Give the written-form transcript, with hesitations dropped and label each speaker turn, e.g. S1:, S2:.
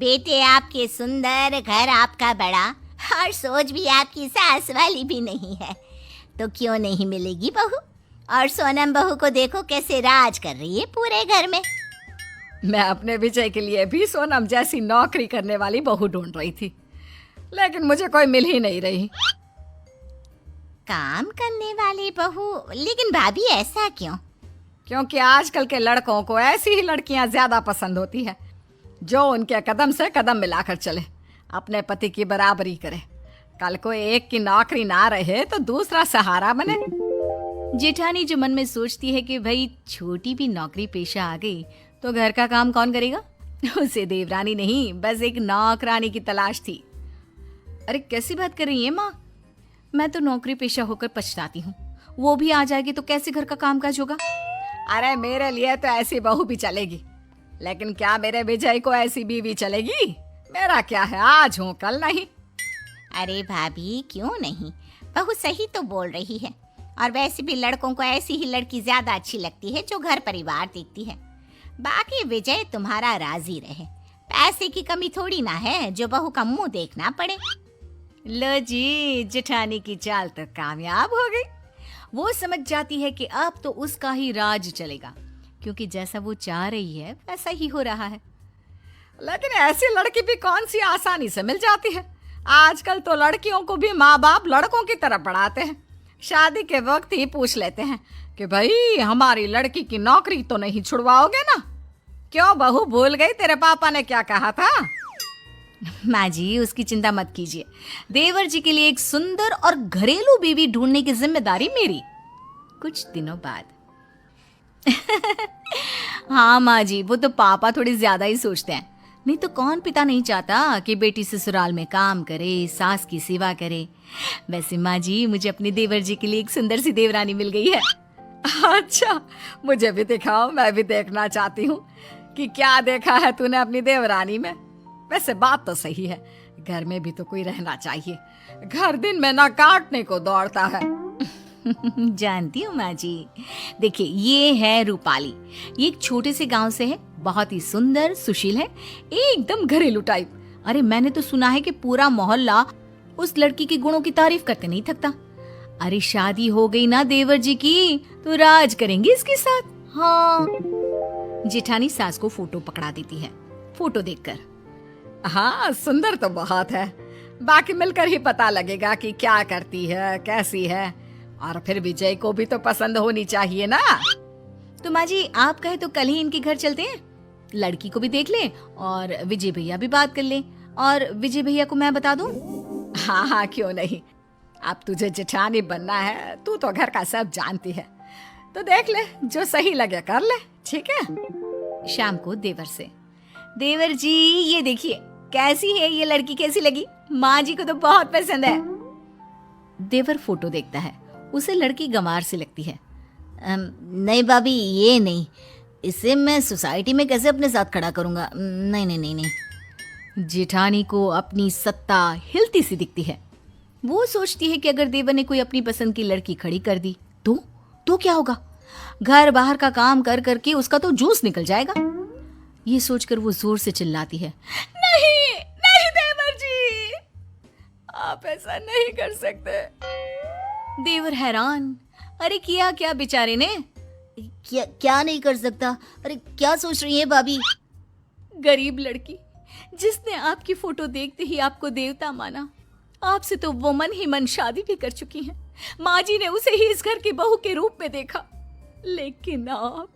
S1: बेटे आपके सुंदर, घर आपका बड़ा, और सोच भी आपकी सास वाली भी नहीं है, तो क्यों नहीं मिलेगी बहू। और सोनम बहू को देखो कैसे राज कर रही है पूरे घर में।
S2: मैं अपने विजय के लिए भी सोनम जैसी नौकरी करने वाली बहू ढूंढ रही थी, लेकिन मुझे कोई मिल ही नहीं रही।
S1: काम करने वाली बहू? लेकिन भाभी ऐसा क्यों?
S2: क्योंकि आजकल के लड़कों को ऐसी ही लड़कियां ज्यादा पसंद होती है जो उनके कदम से कदम मिलाकर चले, अपने पति की बराबरी करे। कल को एक की नौकरी ना रहे तो दूसरा सहारा बने।
S3: जेठानी जो मन में सोचती है कि भाई छोटी भी नौकरी पेशा आ गई तो घर का काम कौन करेगा। उसे देवरानी नहीं, बस एक नौकरानी की तलाश थी। अरे कैसी बात कर रही है माँ, मैं तो नौकरी पेशा होकर पछताती हूँ। वो भी आ जाएगी तो कैसे घर का कामकाज होगा।
S2: अरे मेरे लिए तो ऐसी बहू भी चलेगी, लेकिन क्या मेरे विजय को ऐसी बीवी चलेगी? मेरा क्या है, आज हूँ कल नहीं।
S1: अरे भाभी क्यों नहीं, बहू सही तो बोल रही है। और वैसे भी लड़कों को ऐसी ही लड़की ज्यादा अच्छी लगती है जो घर परिवार देखती है। बाकी विजय तुम्हारा राजी रहे, पैसे की कमी थोड़ी ना है जो बहू का मुंह देखना पड़े।
S3: लो जी, जेठानी की चाल तो कामयाब हो गई। वो समझ जाती है कि अब तो उसका ही राज चलेगा, क्योंकि जैसा वो चाह रही है वैसा ही हो रहा है।
S2: लेकिन ऐसी लड़की भी कौन सी आसानी से मिल जाती है। आजकल तो लड़कियों को भी माँ बाप लड़कों की तरफ पढ़ाते हैं। शादी के वक्त ही पूछ लेते हैं कि भाई हमारी लड़की की नौकरी तो नहीं छुड़वाओगे ना। क्यों बहू, भूल गई तेरे पापा ने क्या कहा था?
S3: माँ जी उसकी चिंता मत कीजिए, देवर जी के लिए एक सुंदर और घरेलू बीवी ढूंढने की जिम्मेदारी मेरी। कुछ दिनों बाद हाँ माँ जी, वो तो पापा थोड़ी ज्यादा ही सोचते हैं। नहीं तो कौन पिता नहीं चाहता कि बेटी ससुराल में काम करे, सास की सेवा करे। वैसे माँ जी मुझे अपने देवर जी के लिए एक सुंदर सी देवरानी मिल गई है।
S2: अच्छा, मुझे भी दिखाओ, मैं भी देखना चाहती हूँ कि क्या देखा है तूने अपनी देवरानी में। वैसे बात तो सही है, घर में भी तो कोई रहना चाहिए। घर दिन में ना काटने को दौड़ता है।
S3: जानती हूँ माँ जी। देखिए ये है रूपाली, ये एक छोटे से गांव से है, बहुत ही सुंदर सुशील है, एकदम घरेलू टाइप। अरे मैंने तो सुना है कि पूरा मोहल्ला उस लड़की के गुणों की तारीफ करते नहीं थकता। अरे शादी हो गई ना देवर जी की तो राज करेंगे इसके साथ। हाँ। जेठानी सास को फोटो पकड़ा देती है। फोटो देखकर
S2: हाँ, सुंदर तो बहुत है, बाकी मिलकर ही पता लगेगा कि क्या करती है, कैसी है। और फिर विजय को भी तो पसंद होनी चाहिए ना।
S3: तो माँ जी आप कहे तो कल ही इनके घर चलते हैं, लड़की को भी देख ले और विजय भैया भी बात कर ले, और विजय भैया को मैं बता दूं।
S2: हाँ हाँ, क्यों नहीं। अब तुझे जेठानी बनना है, तू तो घर का सब जानती है, तो देख ले, जो सही लगे कर ले, ठीक है।
S3: शाम को देवर से, देवर जी ये देखिए कैसी है ये लड़की, कैसी लगी? माँ जी को तो बहुत पसंद है। देवर फोटो देखता है, उसे लड़की गंवार सी लगती है।
S1: नहीं भाभी, ये नहीं, इसे मैं सोसाइटी में कैसे अपने साथ खड़ा करूंगा। नहीं नहीं नहीं नहीं।
S3: जेठानी को अपनी सत्ता हिलती सी दिखती है। वो सोचती है कि अगर देवर ने कोई अपनी पसंद की लड़की खड़ी कर दी तो क्या होगा? घर बाहर का काम कर करके उसका तो जूस निकल जाएगा। ये सोचकर वो जोर से चिल्लाती है,
S2: नहीं नहीं देवर जी, आप ऐसा नहीं कर सकते।
S3: देवर हैरान, अरे किया क्या बेचारे ने?
S1: क्या नहीं कर सकता? अरे क्या सोच रही है भाभी?
S3: गरीब लड़की जिसने आपकी फोटो देखते ही आपको देवता माना, आपसे तो वो मन ही मन शादी भी कर चुकी हैं। माँ जी ने उसे ही इस घर की बहू के रूप में देखा, लेकिन आप